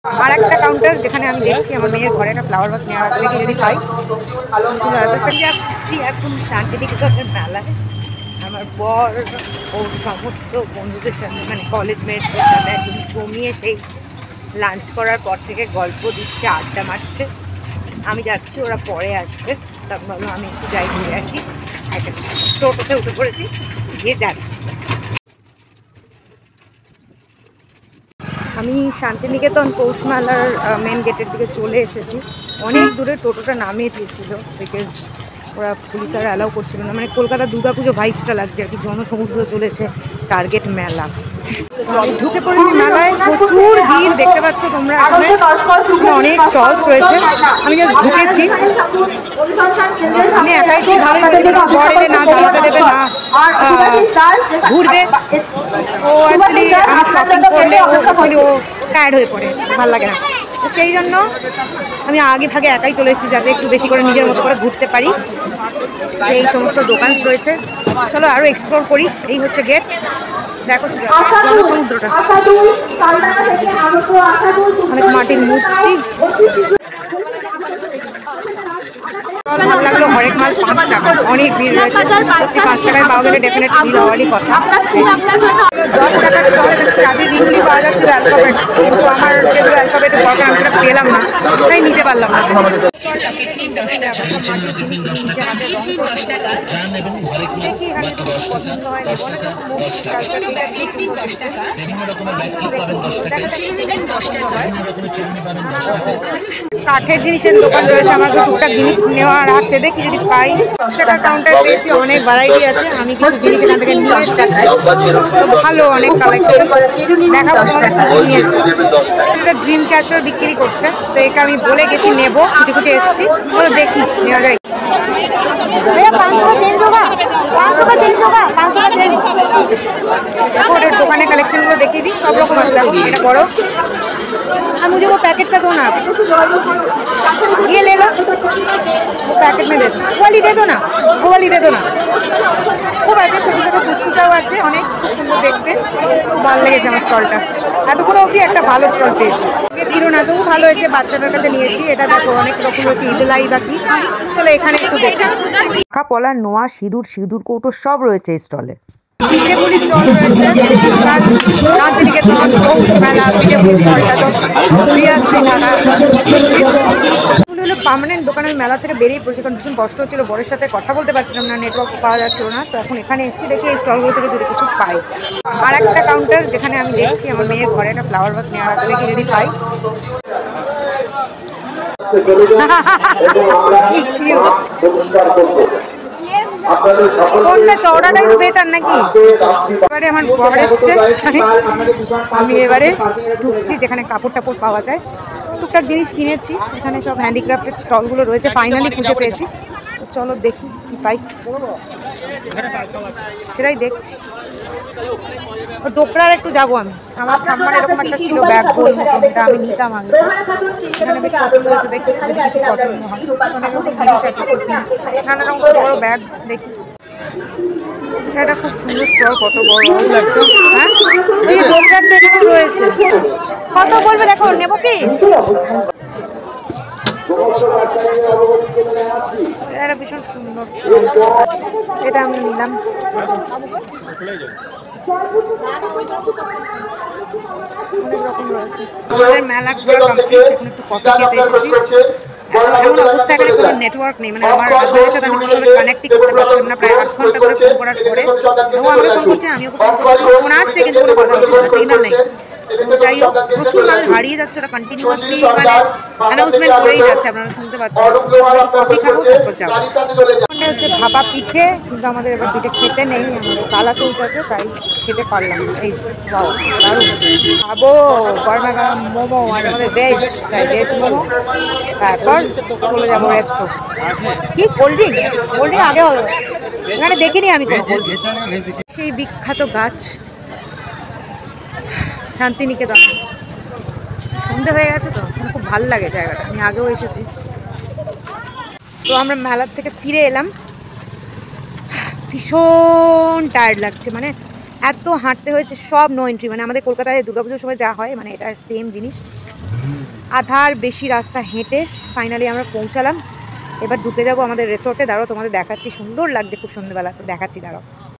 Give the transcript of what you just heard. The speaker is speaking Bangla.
আর একটা কাউন্টার যেখানে আমি দেখছি আমার মেয়ের ঘরে একটা ফ্লাওয়ার ভাস নেওয়ার আছে, দেখি যদি পাই। যাচ্ছি এখন শান্তিনিকেতনের মেলায়। আমার বর ও সমস্ত বন্ধুদের সাথে মানে কলেজ মেটসদের সাথে একদম জমিয়ে সেই লাঞ্চ করার পর থেকে গল্প দিচ্ছে, আড্ডা মারছে। আমি যাচ্ছি, ওরা পরে আসবে। তারপর ভাবলাম আমি একটু যাই, ঘুরে আসি। একটা টোটোতে উঠে পড়েছি, গিয়ে যাচ্ছি। আমি শান্তিনিকেতন পৌষ মেলার মেন গেটের দিকে চলে এসেছি। অনেক দূরে টোটোটা নামিয়ে দিয়েছিল, বিকজ ওরা পুলিশ আর অ্যালাউ করছিল না। মানে কলকাতা দুর্গাপুজো ভাইবসটা লাগছে আর কি, জনসমুদ্র চলেছে, টার্গেট মেলা। ঢুকে পড়েছি মেলায়, প্রচুর ভিড় দেখতে পাচ্ছ তোমরা। অনেক স্টলস রয়েছে। আমি জাস্ট ঢুকেছি, আমি একাই খুব ভালোই বলছি, বর এলে না দাঁড়াতে দেবে না, ঘুরবে। ও অ্যাকচুয়ালি আমি শপিং করলে ও টায়ার্ড হয়ে পড়ে, ভালো লাগে না। তো সেই জন্য আমি আগে ভাগে একাই চলে এসেছি, যাতে একটু বেশি করে নিজের মতো করে ঘুরতে পারি। এই সমস্ত দোকান রয়েছে, চলো আরও এক্সপ্লোর করি। এই হচ্ছে গেট, দেখো জনসমুদ্রটা, অনেক মাটির মূর্তি। ভালো লাগলো। হরেক মাল 5 টাকা, অনেক ভিড় রয়েছে। সত্যি 5 টাকায় পাওয়া গেলে ডেফিনেট ভিড় হওয়ারই কথা। 10 টাকার স্টল চাবি রিংগুলি পাওয়া যাচ্ছিল অ্যালফাবেট, কিন্তু আমার যেগুলো অ্যালফাবেটের দরকার আমি সেটা পেলাম না, তাই নিতে পারলাম না। কাঠের জিনিসের দোকান রয়েছে, আমার টুকটাক জিনিস নেওয়ার আছে, দেখি যদি পাই। 10 টাকার কাউন্টার পেয়েছি, অনেক ভ্যারাইটি আছে। আমি কিছু জিনিস এখান থেকে নিয়েছি, ভালো অনেক কালেকশন। দেখাবো তোমাদের কি নিয়েছি। একটা ড্রিম ক্যাচার বিক্রি করছে, তো একে আমি বলে গেছি নেবো, কিছু কিছু এসেছি, বলো দেখি নেওয়া যায়। 500 का चेंज होगा, 500 का चेंज होगा, 500 का चेंज। देखो और दुकान कलेक्शन को देखिए दी, सब लोग मस्त देखो, ये बड़ो। हाँ मुझे वो पैकेट का दो ना, ये ले लो, वो पैकेट में दे दो, वो वाली दे दो ना, वो वाली दे दो ना। খুব আছে, ছোটো ছোটো কুচকুচাও আছে, অনেক খুব সুন্দর দেখতে, খুব ভালো লেগেছে আমার স্টলটা। এতক্ষণ অবধি একটা ভালো স্টল পেয়েছি, ছিল না তবু ভালো হয়েছে। বাচ্চাটার কাছে নিয়েছি, এটা দেখো অনেক রকম রয়েছে, ইডলাই বাকি। চলো এখানে একটু দেখি। পাখা পলার নোয়া, সিঁদুর, সিঁদুর কৌটো সব রয়েছে এই স্টলে। পিঠেপুলি স্টল রয়েছে, কাল শান্তিনিকেতন পৌষ মেলা পিঠেপুলি স্টলটা তো অবভিয়াসলি থাকা উচিত। হলো পার্মানেন্ট দোকান। আমি মেলা থেকে বেরিয়ে পড়েছি, কারণ ভীষণ কষ্ট হচ্ছিল, বরের সাথে কথা বলতে পারছিলাম না, নেটওয়ার্ক পাওয়া যাচ্ছিল না। তো এখন এখানে এসেছি, দেখি এই স্টলগুলো থেকে যদি কিছু পাই। আর একটা কাউন্টার যেখানে আমি দেখছি আমার মেয়ের ঘরে একটা ফ্লাওয়ার ভাস নেওয়ার আছে, দেখি যদি পাই। কোনটা চওড়াটাই বেটার নাকি? এবারে আমার বর এসছে, আমি এবারে ঢুকছি যেখানে কাপড় টাপড় পাওয়া যায়। টুকটাক জিনিস কিনেছি, এখানে সব হ্যান্ডিক্রাফটের স্টলগুলো রয়েছে, ফাইনালি খুঁজে পেয়েছি। চলো দেখি কি পাই, সেটাই দেখছি। ডোকরার একটু যাবো আমি, আমার ঠাম্মার এরকম একটা ছিল ব্যাগ গোল মতন, এটা আমি নিতাম আগে। এখানে বেশ পছন্দ হয়েছে, দেখি যদি কিছু পছন্দ হয়। অনেক রকম জিনিস আছে, নানা রকম বড় ব্যাগ দেখি। এটা খুব সুন্দর স্টল, কত বড় লাগতো। হ্যাঁ এই ডোকরার দেখেও রয়েছে, কত বলবে দেখো, নেবো কি? এটা ভীষণ সুন্দর, এটা আমি নিলাম। অনেক রকম রয়েছে। আমাদের মেলা ঘোরা কমপ্লিট, এখন একটু কফি খেতে এসেছি। এমন অবস্থা, এখানে কোনো নেটওয়ার্ক নেই, মানে আমার হাজব্যান্ডের সাথে আমি কোনোভাবে কানেক্টই করতে পারছিলাম না। প্রায় 8 ঘন্টা করে ফোন করার পরে ও আমাকে ফোন করছে, আমিও ফোন করছি, ফোন আসছে কিন্তু কোনো কথা হচ্ছে না, সিগন্যাল নেই। যাই হোক, প্রচুর মানুষ হারিয়ে যাচ্ছে, ওরা কন্টিনিউয়াসলি মানে অ্যানাউন্সমেন্ট করেই যাচ্ছে, আপনারা শুনতে পাচ্ছেন। কফি খাবো, তারপর যাবো। ওখানে হচ্ছে ভাপা পিঠে, কিন্তু আমাদের এবার পিঠে খেতে নেই, আমাদের কালা সৌচ আছে, তাই খেতে পারলাম না। এই দারুণ খাবো গরমা গরম মোমো, আর আমাদের ভেজ, তাই ভেজ মোমো। তারপর চলে যাবো রেস্টুরেন্ট। কি কোল্ড ড্রিঙ্ক? কোল্ড ড্রিঙ্ক আগে হলো, এখানে দেখিনি আমি কোনো। সেই বিখ্যাত গাছ শান্তিনিকেতন, সন্ধে হয়ে গেছে তো, খুব ভালো লাগে জায়গাটা, আমি আগেও এসেছি। তো আমরা মেলার থেকে ফিরে এলাম, ভীষণ টায়ার্ড লাগছে, মানে এত হাঁটতে হয়েছে। সব নো এন্ট্রি, মানে আমাদের কলকাতায় দুর্গাপুজোর সময় যা হয়, মানে এটা সেম জিনিস। আধার বেশি রাস্তা হেঁটে ফাইনালি আমরা পৌঁছালাম। এবার ঢুকে যাবো আমাদের রিসোর্টে। দাঁড়াও তোমাদের দেখাচ্ছি, সুন্দর লাগছে খুব সন্ধ্যেবেলা, তো দেখাচ্ছি দাঁড়াও।